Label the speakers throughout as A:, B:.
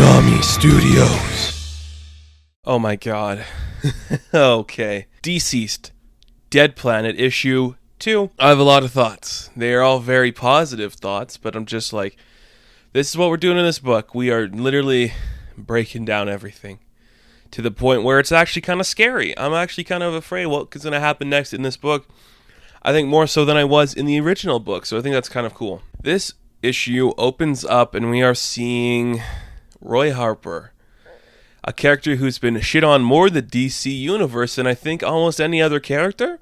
A: Konami Studios. Oh my god. Okay. DCeased. Dead Planet issue 2. I have a lot of thoughts. They are all very positive thoughts, but I'm just like, this is what we're doing in this book. We are literally breaking down everything to the point where it's actually kind of scary. I'm actually kind of afraid what's going to happen next in this book. I think more so than I was in the original book, so I think that's kind of cool. This issue opens up and we are seeing Roy Harper, a character who's been shit on more the DC universe than I think almost any other character.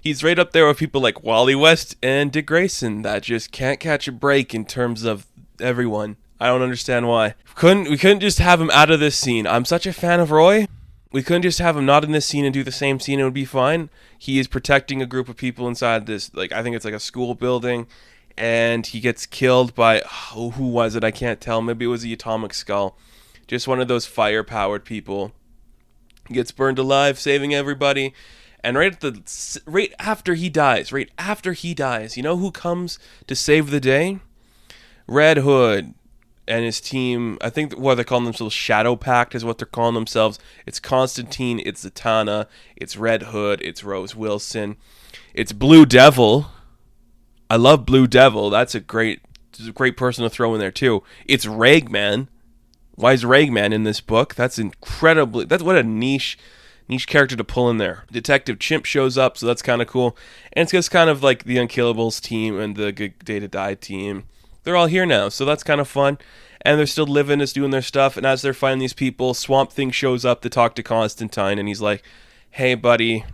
A: He's right up there with people like Wally West and Dick Grayson that just can't catch a break in terms of everyone. I don't understand why. We couldn't just have him out of this scene. I'm such a fan of Roy. We couldn't just have him not in this scene and do the same scene. It would be fine. He is protecting a group of people inside this, like, I think it's like a school building, and he gets killed by, who was it? I can't tell. Maybe it was the Atomic Skull. Just one of those fire-powered people. He gets burned alive, saving everybody. And right after he dies, you know who comes to save the day? Red Hood and his team. I think what they're calling themselves, Shadow Pact is what they're calling themselves. It's Constantine, it's Zatanna, it's Red Hood, it's Rose Wilson, it's Blue Devil. I love Blue Devil. That's a great person to throw in there too. It's Ragman. Why is Ragman in this book? That's what a niche character to pull in there. Detective Chimp shows up, so that's kind of cool. And it's just kind of like the Unkillables team and the Good Day to Die team. They're all here now, so that's kind of fun. And they're still living, just doing their stuff. And as they're finding these people, Swamp Thing shows up to talk to Constantine, and he's like, "Hey, buddy,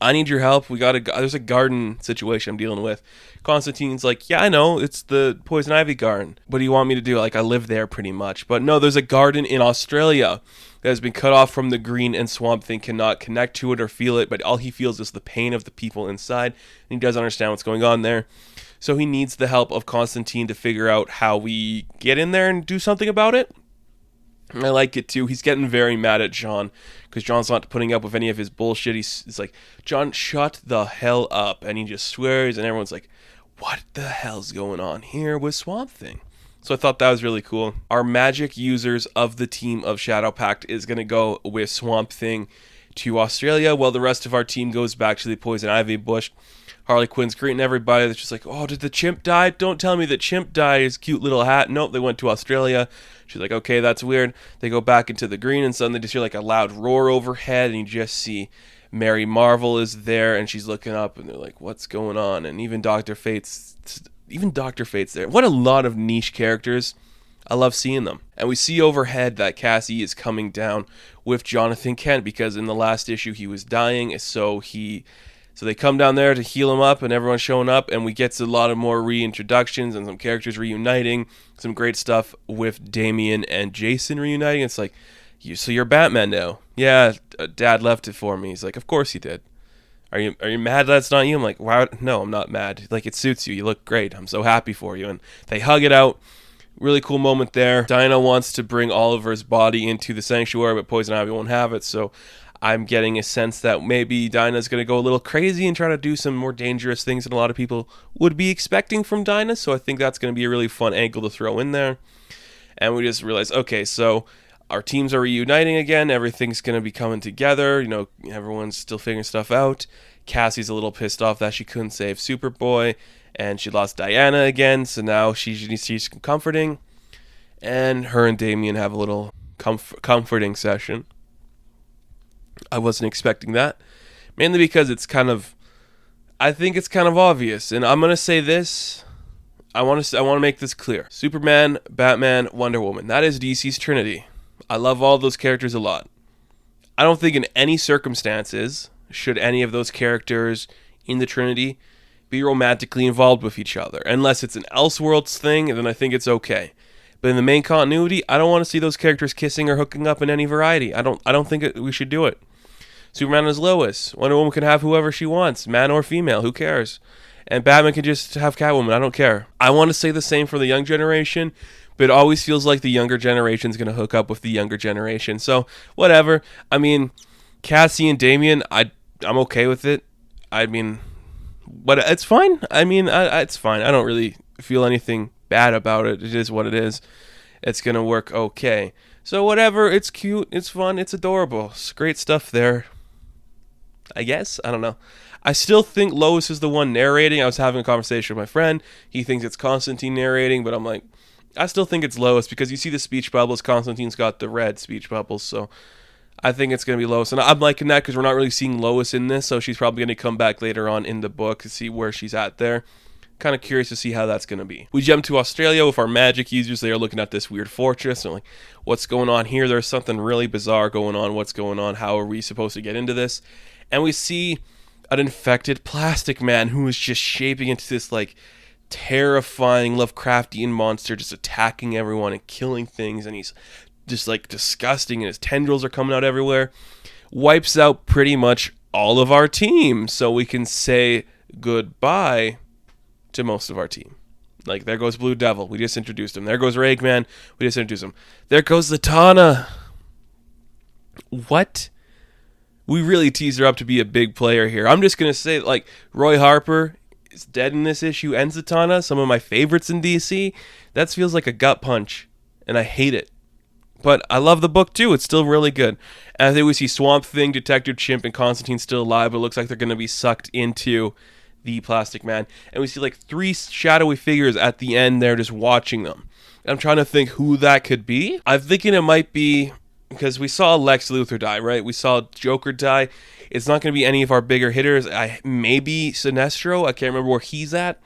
A: I need your help. There's a garden situation I'm dealing with." Constantine's like, "Yeah, I know. It's the Poison Ivy garden. What do you want me to do? Like, I live there pretty much." But no, there's a garden in Australia that has been cut off from the green, and Swamp Thing cannot connect to it or feel it, but all he feels is the pain of the people inside, and he doesn't understand what's going on there. So he needs the help of Constantine to figure out how we get in there and do something about it. And I like it too. He's getting very mad at John because John's not putting up with any of his bullshit. He's like, "John, shut the hell up." And he just swears, and everyone's like, what the hell's going on here with Swamp Thing? So I thought that was really cool. Our magic users of the team of Shadow Pact is going to go with Swamp Thing to Australia, while the rest of our team goes back to the Poison Ivy bush. Harley Quinn's greeting everybody. That's just like, "Oh, did the chimp die? Don't tell me the chimp died. His cute little hat." Nope, they went to Australia. She's like, "Okay, that's weird." They go back into the green, and suddenly just hear like a loud roar overhead, and you just see Mary Marvel is there, and she's looking up, and they're like, "What's going on?" And even Dr. Fate's there. What a lot of niche characters. I love seeing them. And we see overhead that Cassie is coming down with Jonathan Kent, because in the last issue he was dying, so they come down there to heal him up, and everyone's showing up, and we get a lot of more reintroductions and some characters reuniting, some great stuff with Damian and Jason reuniting. It's like, so you're Batman now? Yeah, Dad left it for me. He's like, "Of course he did." Are you mad that's not you? I'm like, "Wow, no, I'm not mad. Like, it suits you. You look great. I'm so happy for you." And they hug it out. Really cool moment there. Dinah wants to bring Oliver's body into the sanctuary, but Poison Ivy won't have it, so I'm getting a sense that maybe Dinah's going to go a little crazy and try to do some more dangerous things than a lot of people would be expecting from Dinah, so I think that's going to be a really fun angle to throw in there. And we just realized, okay, so our teams are reuniting again. Everything's going to be coming together. You know, everyone's still figuring stuff out. Cassie's a little pissed off that she couldn't save Superboy, and she lost Diana again, so now she's comforting. And her and Damian have a little comforting session. I wasn't expecting that, mainly because I think it's kind of obvious, and I'm going to say this. I want to make this clear. Superman, Batman, Wonder Woman. That is DC's Trinity. I love all those characters a lot. I don't think in any circumstances should any of those characters in the Trinity be romantically involved with each other. Unless it's an Elseworlds thing, then I think it's okay. But in the main continuity, I don't want to see those characters kissing or hooking up in any variety. I don't think we should do it. Superman is Lois. Wonder Woman can have whoever she wants, man or female, who cares? And Batman can just have Catwoman, I don't care. I want to say the same for the young generation, but it always feels like the younger generation's going to hook up with the younger generation. So, whatever. I mean, Cassie and Damian, I'm okay with it. I mean, but it's fine. I mean, it's fine. I don't really feel anything bad about it. It is what it is. it's going to work okay. So whatever, it's cute, it's fun, it's adorable. It's great stuff there. I guess? I don't know. I still think Lois is the one narrating. I was having a conversation with my friend. He thinks it's Constantine narrating, but I'm like, I still think it's Lois because you see the speech bubbles. Constantine's got the red speech bubbles, so I think it's going to be Lois. And I'm liking that because we're not really seeing Lois in this, so she's probably going to come back later on in the book to see where she's at there. Kind of curious to see how that's going to be. We jump to Australia with our magic users. They are looking at this weird fortress. And like, what's going on here? There's something really bizarre going on. What's going on? How are we supposed to get into this? And we see an infected plastic man who is just shaping into this like terrifying Lovecraftian monster, just attacking everyone and killing things. And he's just like disgusting, and his tendrils are coming out everywhere. Wipes out pretty much all of our team, so we can say goodbye to most of our team. Like, there goes Blue Devil, we just introduced him. There goes Ragman, we just introduced him. There goes Zatanna. What? We really teased her up to be a big player here. I'm just gonna say, like, Roy Harper is dead in this issue, and Zatanna, some of my favorites in DC. That feels like a gut punch, and I hate it. But I love the book too. It's still really good. And I think we see Swamp Thing, Detective Chimp, and Constantine still alive, but it looks like they're going to be sucked into the Plastic Man. And we see like 3 shadowy figures at the end there just watching them. I'm trying to think who that could be. I'm thinking it might be, because we saw Lex Luthor die, right? We saw Joker die. It's not going to be any of our bigger hitters. Maybe Sinestro. I can't remember where he's at.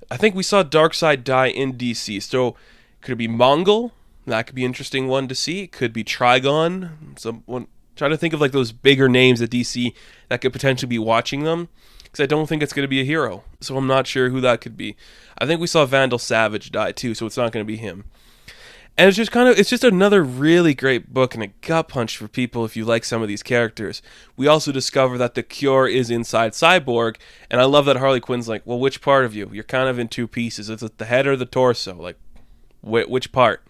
A: I think we saw Darkseid die in DC. So could it be Mongol? That could be an interesting one to see. It could be Trigon. Someone trying to think of like those bigger names at DC that could potentially be watching them, because I don't think it's going to be a hero. So I'm not sure who that could be. I think we saw Vandal Savage die too, so it's not going to be him. And it's just another really great book and a gut punch for people if you like some of these characters. We also discover that the cure is inside Cyborg, and I love that Harley Quinn's like, well, which part of you? You're kind of in 2 pieces. Is it the head or the torso? Like, which part?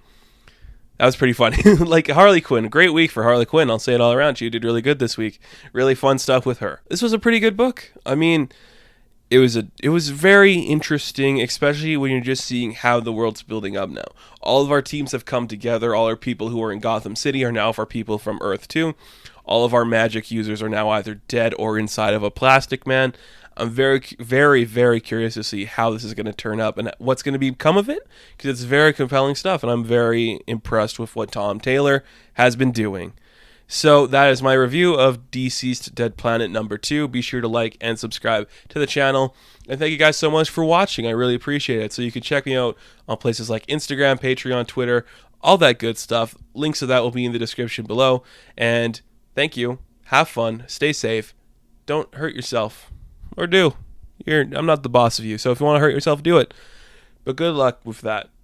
A: That was pretty funny. Like, Harley Quinn, great week for Harley Quinn. I'll say it all around. She did really good this week. Really fun stuff with her. This was a pretty good book. I mean, it was very interesting, especially when you're just seeing how the world's building up now. All of our teams have come together. All our people who are in Gotham City are now our people from Earth 2. All of our magic users are now either dead or inside of a Plastic Man. I'm very, very, very curious to see how this is going to turn up and what's going to become of it, because it's very compelling stuff, and I'm very impressed with what Tom Taylor has been doing. So that is my review of DCeased Dead Planet number 2. Be sure to like and subscribe to the channel. And thank you guys so much for watching. I really appreciate it. So you can check me out on places like Instagram, Patreon, Twitter, all that good stuff. Links to that will be in the description below. And thank you. Have fun. Stay safe. Don't hurt yourself. Or do. I'm not the boss of you. So if you want to hurt yourself, do it. But good luck with that.